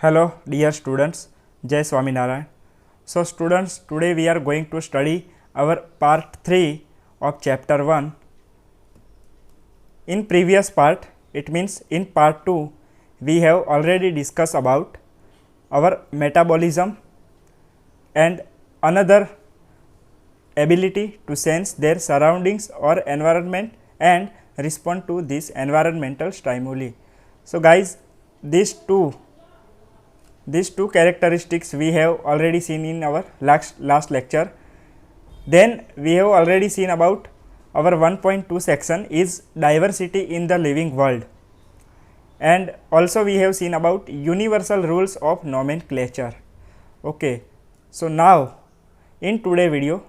Hello dear students, Jai Swaminarayan. So students, today we are going to study our part 3 of chapter 1. In previous part, it means in part 2, we have already discussed about our metabolism and another ability to sense their surroundings or environment and respond to this environmental stimuli. So guys, these two characteristics we have already seen in our last lecture. Then we have already seen about our 1.2 section is diversity in the living world, and also we have seen about universal rules of nomenclature. Okay, so now in today video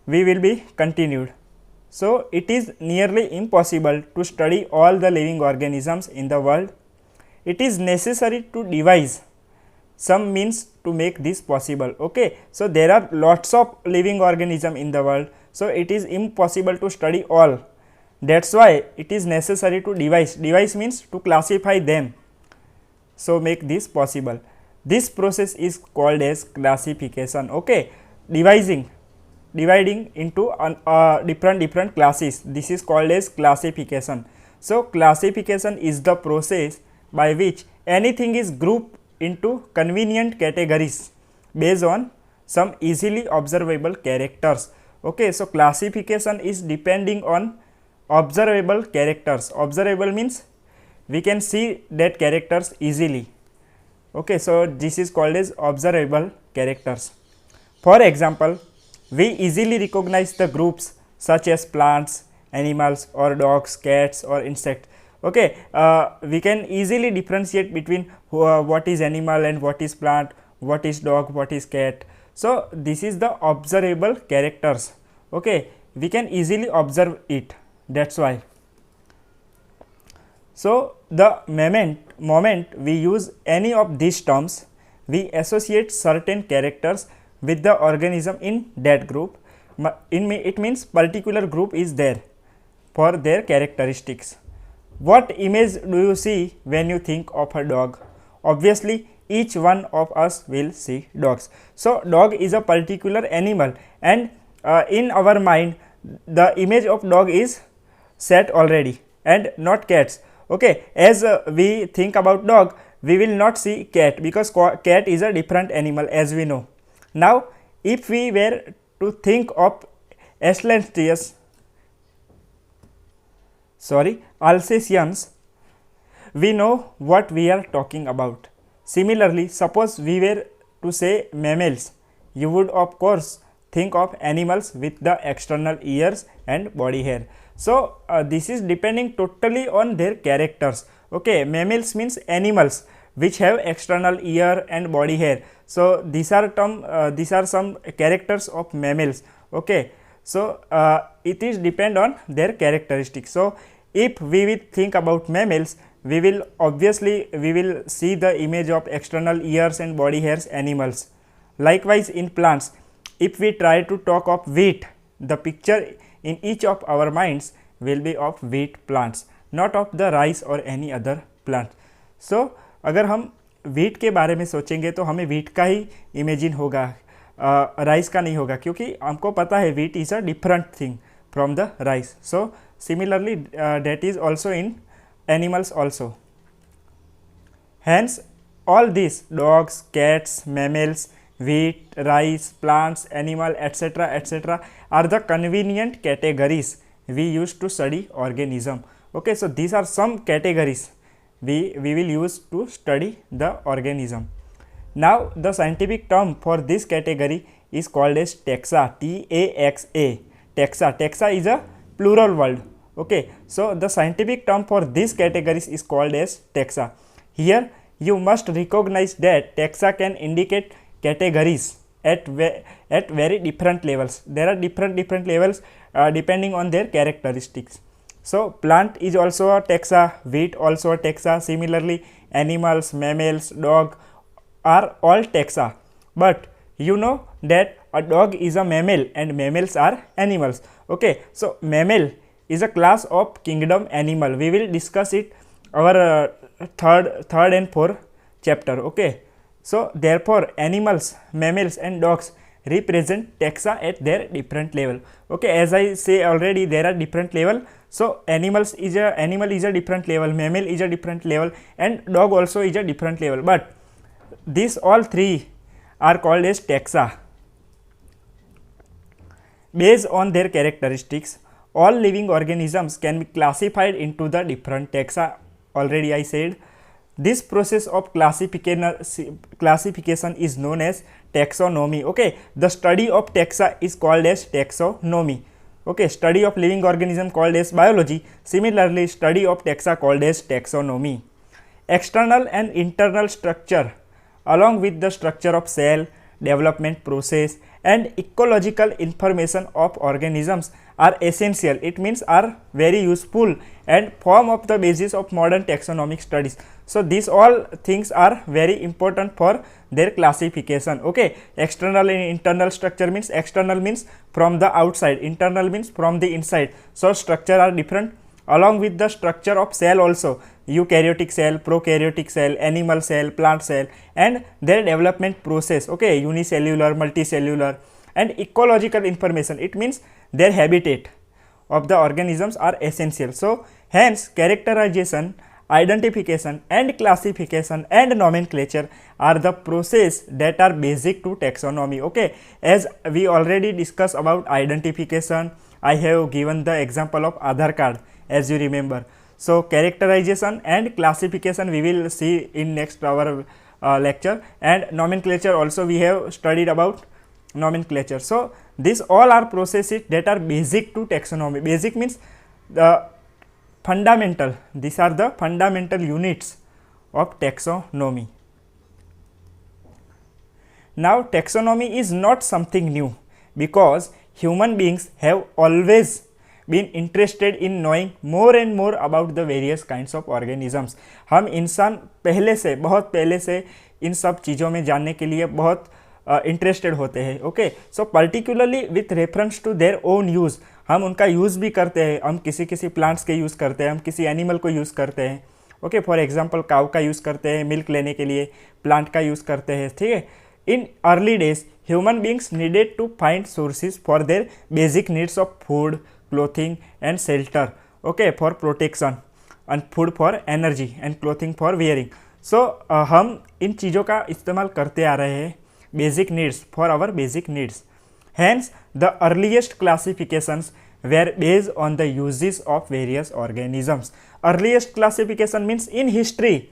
we will be continued. So it is nearly impossible to study all the living organisms in the world. It is necessary to devise some means to make this possible. Okay, so there are lots of living organism in the world, so it is impossible to study all. That's why it is necessary to devise means to classify them, so make this possible. This process is called as classification. Okay, dividing into different classes, this is called as classification. So classification is the process by which anything is grouped into convenient categories based on some easily observable characters. Okay, so classification is depending on observable characters. Observable means we can see that characters easily. Okay, so this is called as observable characters. For example, we easily recognize the groups such as plants, animals, or dogs, cats, or insects. Okay, we can easily differentiate between what is animal and what is plant, what is dog, what is cat. So this is the observable characters. Okay, we can easily observe it, that's why. So the moment we use any of these terms, we associate certain characters with the organism in that group. It means particular group is there for their characteristics. What image do you see when you think of a dog? Obviously, each one of us will see dogs. So dog is a particular animal, and in our mind the image of dog is set already, and not cats. Okay, as we think about dog, we will not see cat because cat is a different animal, as we know. Now if we were to think of Alsatians, we know what we are talking about. Similarly, suppose we were to say mammals, you would of course think of animals with the external ears and body hair. So this is depending totally on their characters. Okay, mammals means animals which have external ear and body hair. So these are some characters of mammals. Okay, so it is depend on their characteristics. So if we will think about mammals, we will see the image of external ears and body hairs animals. Likewise in plants, if we try to talk of wheat, the picture in each of our minds will be of wheat plants, not of the rice or any other plant. So अगर हम wheat के बारे में सोचेंगे तो हमें wheat का ही imagine होगा, राइस का नहीं होगा, क्योंकि हमको पता है wheat is a different thing from the rice. So similarly that is also in animals also. Hence all these dogs, cats, mammals, wheat, rice, plants, animal, etc. are the convenient categories we use to study organism. Okay, so these are some categories we will use to study the organism. Now the scientific term for this category is called as taxa, T-A-X-A. Taxa is a plural word. Okay, so the scientific term for these categories is called as taxa. Here you must recognize that taxa can indicate categories at very different levels. There are different levels depending on their characteristics. So plant is also a taxa, wheat also a taxa. Similarly animals, mammals, dog are all taxa. But you know that a dog is a mammal and mammals are animals. Okay, so mammal is a class of kingdom animal. We will discuss it our third and fourth chapter. Okay, so therefore animals, mammals and dogs represent taxa at their different level. Okay, as I say already, there are different level. So animal is a different level, mammal is a different level, and dog also is a different level, but these all three are called as taxa. Based on their characteristics, all living organisms can be classified into the different taxa. Already I said, this process of classification is known as taxonomy. Okay, the study of taxa is called as taxonomy. Okay, study of living organism called as biology. Similarly, study of taxa called as taxonomy. External and internal structure along with the structure of cell, development process and ecological information of organisms are essential. It means are very useful and form of the basis of modern taxonomic studies. So these all things are very important for their classification. Okay, external and internal structure means external means from the outside, internal means from the inside. So structure are different. Along with the structure of cell also, eukaryotic cell, prokaryotic cell, animal cell, plant cell and their development process. Okay, unicellular, multicellular and ecological information, it means their habitat of the organisms are essential. So hence characterization, identification and classification and nomenclature are the process that are basic to taxonomy. Okay, as we already discussed about identification, I have given the example of Aadhaar card, as you remember. So characterization and classification we will see in next our lecture, and nomenclature also we have studied about nomenclature. So these all are processes that are basic to taxonomy. Basic means the fundamental, these are the fundamental units of taxonomy. Now taxonomy is not something new because human beings have always been interested in knowing more and more about the various kinds of organisms. हम इंसान पहले से, बहुत पहले से इन सब चीज़ों में जानने के लिए बहुत इंटरेस्टेड होते हैं. Okay, so particularly with reference to their own use, हम उनका यूज़ भी करते हैं. हम किसी किसी प्लांट्स के यूज़ करते हैं, हम किसी एनिमल को यूज़ करते हैं. ओके, फॉर एग्जांपल काऊ का यूज़ करते हैं मिल्क लेने के लिए, प्लांट का यूज़ करते हैं. ठीक है, in early days human beings needed to find sources for their basic needs of food, clothing and shelter. Okay, for protection and food for energy and clothing for wearing. So हम इन चीज़ों का इस्तेमाल करते आ रहे हैं basic needs for our basic needs. Hence the earliest classifications were based on the uses of various organisms. Earliest classification means in history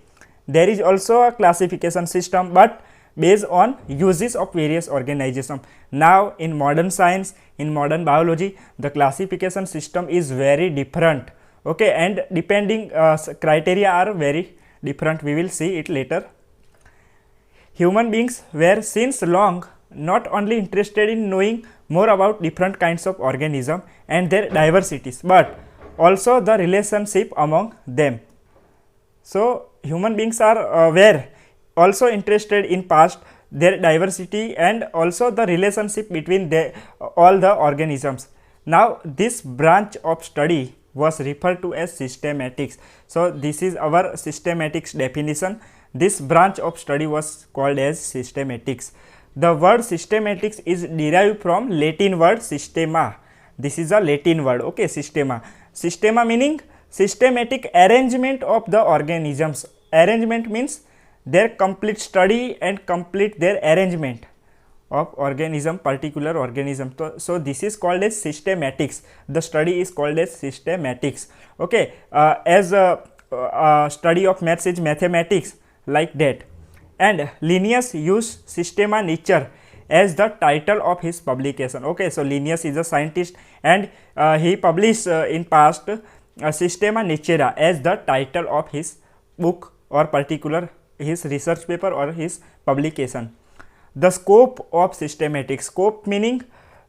there is also a classification system but based on uses of various organisms. Now in modern science, in modern biology, the classification system is very different. Okay, and depending criteria are very different. We will see it later. Human beings were since long not only interested in knowing more about different kinds of organisms and their diversities, but also the relationship among them. So human beings are were also interested in past their diversity and also the relationship between all the organisms. Now this branch of study was referred to as systematics. So this is our systematics definition. This branch of study was called as systematics. The word systematics is derived from Latin word systema. This is a Latin word. Okay, systema. Systema meaning systematic arrangement of the organisms. Arrangement means their complete study and complete their arrangement of organism, particular organism. So this is called as systematics. The study is called as systematics. Okay, as a study of maths is mathematics, like that. And Linnaeus used Systema Naturae as the title of his publication. Okay, so Linnaeus is a scientist and he published in past Systema Naturae as the title of his book or particular his research paper or his publication. The scope of systematics, scope meaning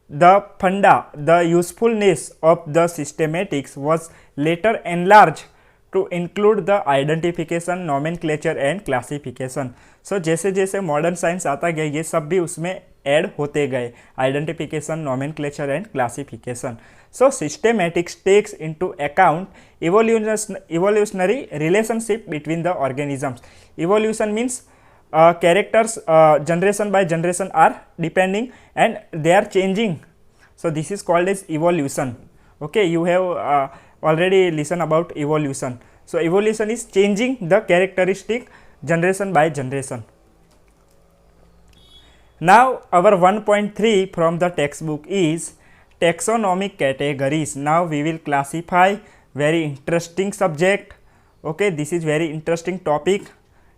the funda, the usefulness of the systematics was later enlarged to include the identification, nomenclature and classification. So जैसे जैसे modern science आता गया ये सब भी उसमें add होते गए, identification, nomenclature and classification. So systematics takes into account evolutionary relationship between the organisms. Evolution means characters generation by generation are depending and they are changing. So this is called as evolution. Okay, you have already listened about evolution. So evolution is changing the characteristic generation by generation. Now our 1.3 from the textbook is taxonomic categories. Now we will classify very interesting subject. Okay, this is very interesting topic,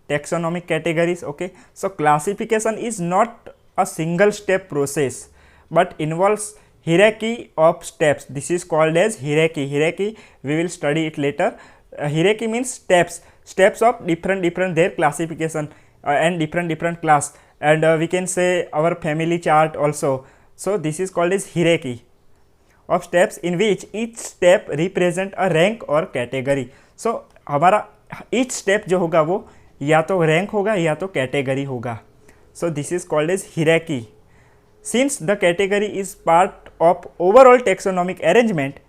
taxonomic categories. Okay, so classification is not a single step process but involves hierarchy of steps. This is called as hierarchy. We will study it later. Hierarchy means steps of different their classification and different class, and we can say our family chart also. So this is called as hierarchy of steps in which each step represent a rank or category. So हमारा each step जो होगा वो या तो rank होगा या तो category होगा. So this is called as hierarchy. Since the category is part of overall taxonomic arrangement,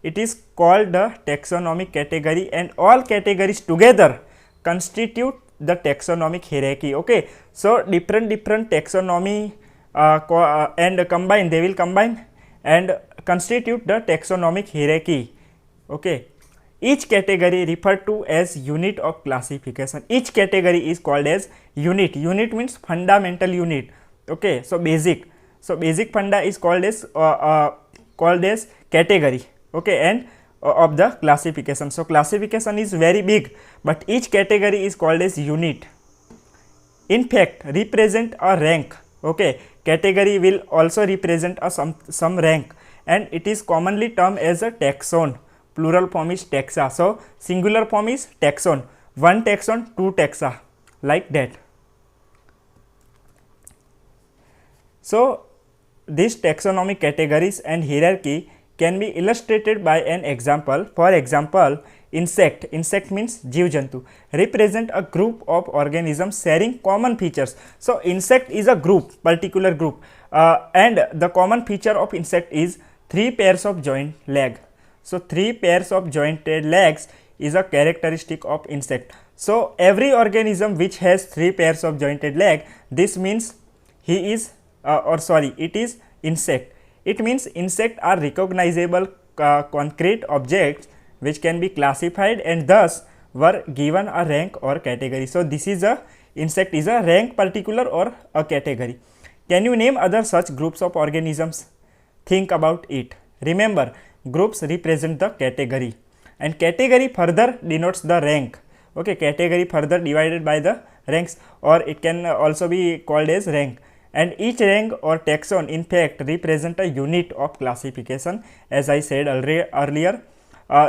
it is called the taxonomic category, and all categories together constitute the taxonomic hierarchy. Okay, so different taxonomy and they will combine and constitute the taxonomic hierarchy. Okay, each category referred to as unit of classification. Each category is called as unit. Unit means fundamental unit. Okay, so basic funda is called as category. Okay, and of the classification. So classification is very big, but each category is called as unit. In fact, represent a rank. Okay, category will also represent a some rank, and it is commonly termed as a taxon. Plural form is taxa. So singular form is taxon. One taxon, two taxa, like that. So these taxonomic categories and hierarchy can be illustrated by an example. For example, insect means जीव जंतु, represent a group of organisms sharing common features. So insect is a group, particular group, and the common feature of insect is 3 pairs of joint leg. So 3 pairs of jointed legs is a characteristic of insect. So every organism which has 3 pairs of jointed leg, this means it is insect. It means insects are recognizable concrete objects which can be classified and thus were given a rank or category. So this is a insect is a rank, particular or a category. Can you name other such groups of organisms? Think about it. Remember, groups represent the category and category further denotes the rank. Okay, category further divided by the ranks, or it can also be called as rank. And each rank or taxon in fact represent a unit of classification, as I said earlier.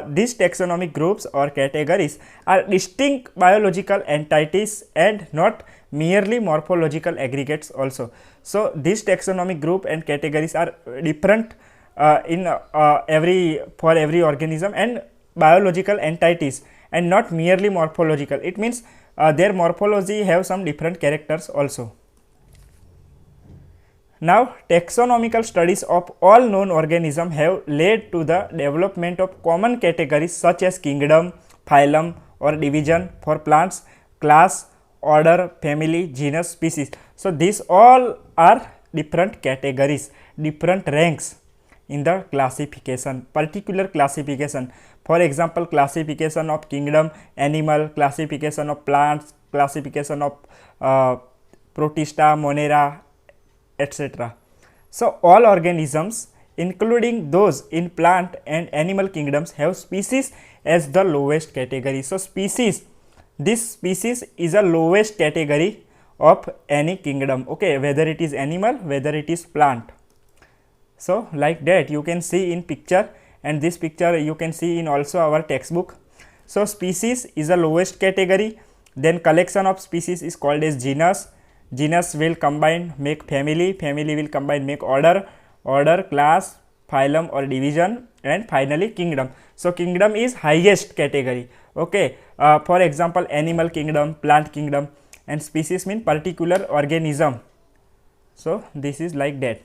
These taxonomic groups or categories are distinct biological entities and not merely morphological aggregates also. So these taxonomic group and categories are different for every organism and biological entities and not merely morphological. It means their morphology have some different characters also. Now, taxonomical studies of all known organisms have led to the development of common categories such as kingdom, phylum or division for plants, class, order, family, genus, species. So these all are different categories, different ranks in the classification, particular classification. For example, classification of kingdom, animal, classification of plants, classification of Protista, Monera, etc. So all organisms, including those in plant and animal kingdoms, have species as the lowest category. So species, this species is a lowest category of any kingdom, okay, whether it is animal, whether it is plant. So like that you can see in picture, and this picture you can see in also our textbook. So species is the lowest category, then collection of species is called as genus. Genus will combine make family, family will combine make order, order class, phylum or division, and finally kingdom. So kingdom is highest category, okay. For example, animal kingdom, plant kingdom, and species mean particular organism. So this is like that.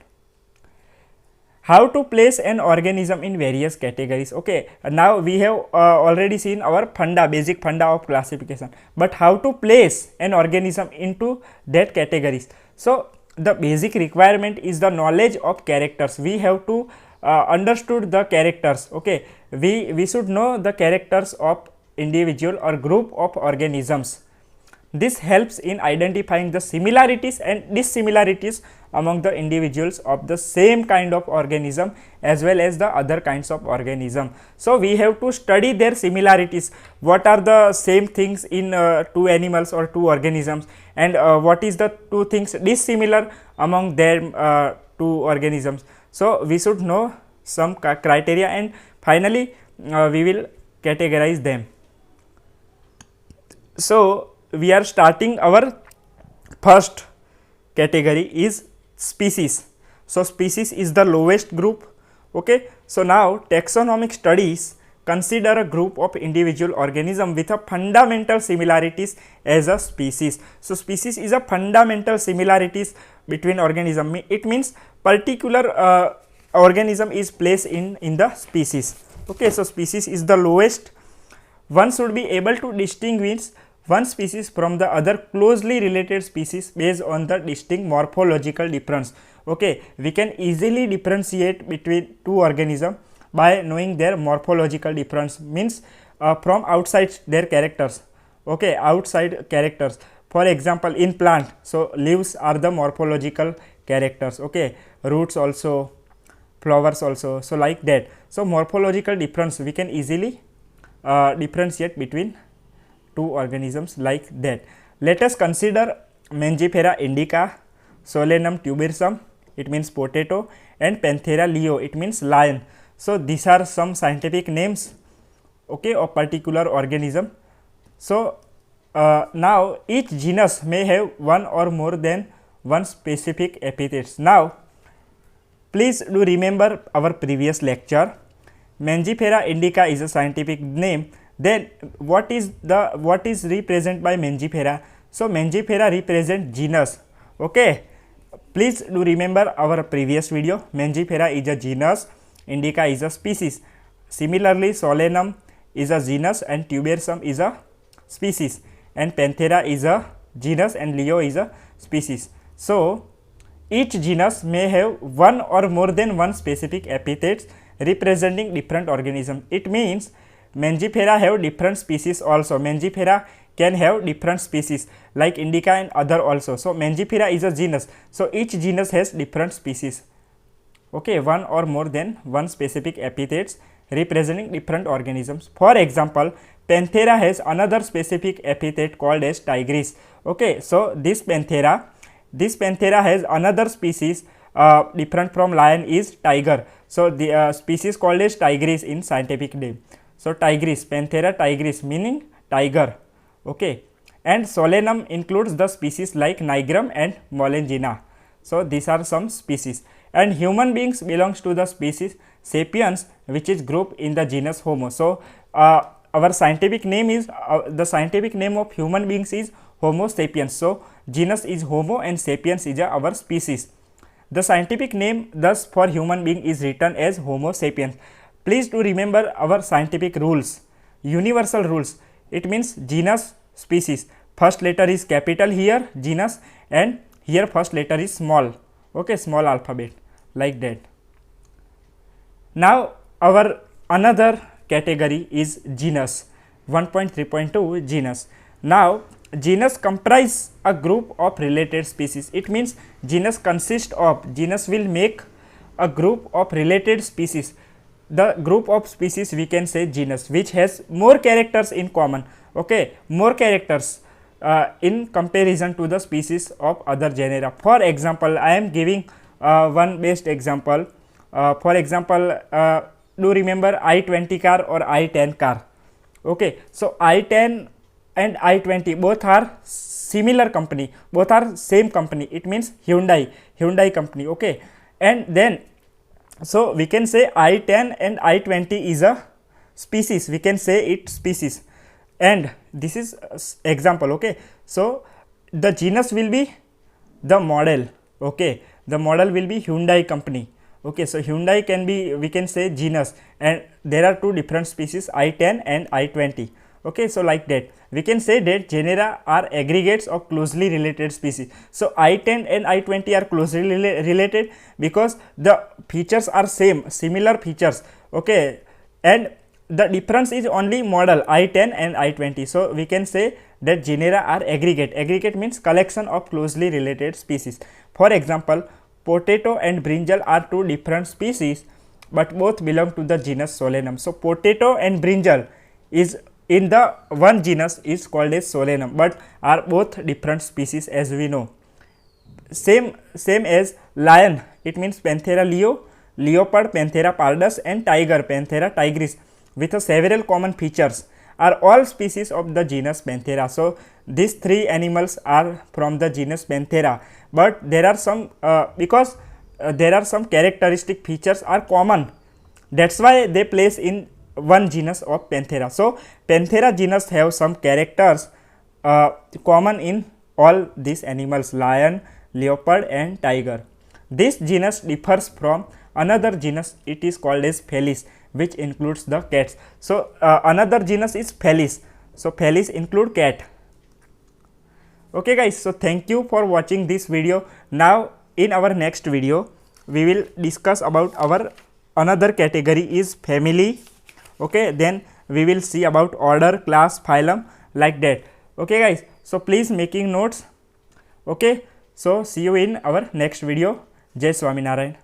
How to place an organism in various categories. Okay, now we have already seen our basic funda of classification, but how to place an organism into that categories. So the basic requirement is the knowledge of characters. We have to understood the characters. Okay, we should know the characters of individual or group of organisms. This helps in identifying the similarities and dissimilarities among the individuals of the same kind of organism as well as the other kinds of organism. So we have to study their similarities, what are the same things in two animals or two organisms, and what is the two things dissimilar among them two organisms. So we should know some criteria, and finally we will categorize them. So we are starting our first category is species. So species is the lowest group. Okay, so now taxonomic studies consider a group of individual organism with a fundamental similarities as a species. So species is a fundamental similarities between organism. It means particular organism is placed in the species. Okay, so species is the lowest. One should be able to distinguish one species from the other closely related species based on the distinct morphological difference. Okay, we can easily differentiate between two organisms by knowing their morphological difference, means from outside their characters. Okay, outside characters. For example, in plant, so leaves are the morphological characters. Okay, roots also, flowers also, so like that. So morphological difference we can easily differentiate between two organisms like that. Let us consider Mangifera indica, Solanum tubersum, it means potato, and Panthera leo, it means lion. So these are some scientific names, okay, of particular organism. So now each genus may have one or more than one specific epithets. Now please do remember our previous lecture. Mangifera indica is a scientific name. Then what is represented by Mangifera? So Mangifera represent genus. Okay, please do remember our previous video. Mangifera is a genus, indica is a species. Similarly, Solanum is a genus and tubersum is a species, and Panthera is a genus and Leo is a species. So each genus may have one or more than one specific epithets representing different organisms. It means Mangifera have different species also. Mangifera can have different species like indica and other also. So Mangifera is a genus. So each genus has different species. Okay, one or more than one specific epithets representing different organisms. For example, Panthera has another specific epithet called as tigris. Okay, so this Panthera has another species different from lion is tiger. So the species called as tigris in scientific name. So tigris, Panthera tigris meaning tiger. Okay, and Solanum includes the species like Nigrum and Molengina. So these are some species, and human beings belongs to the species Sapiens, which is grouped in the genus Homo. So our scientific name is the scientific name of human beings is Homo sapiens. So genus is Homo and Sapiens is our species. The scientific name thus for human being is written as Homo sapiens. Please do remember our scientific rules, universal rules. It means genus, species. First letter is capital here, genus, and here first letter is small. Okay, small alphabet like that. Now our another category is genus. 1.3.2 genus. Now genus comprise a group of related species. It means genus will make a group of related species. The group of species we can say genus, which has more characters in common. Okay, more characters in comparison to the species of other genera. For example, I am giving one best example. For example, do remember I-20 car or I-10 car. Okay, so I-10 and I-20 both are similar company, both are same company. It means Hyundai company. Okay, and then so we can say I-10 and I-20 is a species. We can say it species, and this is example. Okay, so the genus will be the model. Okay, the model will be Hyundai company. Okay, so Hyundai can be, we can say genus, and there are two different species, I-10 and I-20. Okay, so like that we can say that genera are aggregates of closely related species. So I-10 and I-20 are closely related because the features are similar features. Okay, and the difference is only model I-10 and I-20. So we can say that genera are aggregate. Aggregate means collection of closely related species. For example, potato and brinjal are two different species, but both belong to the genus Solanum. So potato and brinjal is in the one genus is called as Solanum, but are both different species, as we know. Same as lion, it means Panthera leo, leopard Panthera pardus, and tiger Panthera tigris, with several common features, are all species of the genus Panthera. So these three animals are from the genus Panthera, but there are some because there are some characteristic features are common, that's why they place in one genus of Panthera. So Panthera genus have some characters common in all these animals, lion, leopard and tiger. This genus differs from another genus, it is called as Felis, which includes the cats. So another genus is Felis. So Felis include cat. Okay guys, so thank you for watching this video. Now in our next video we will discuss about our another category is family. Okay, then we will see about order, class, phylum, like that. Okay guys, so please making notes. Okay, so see you in our next video. Jai Swaminarayan.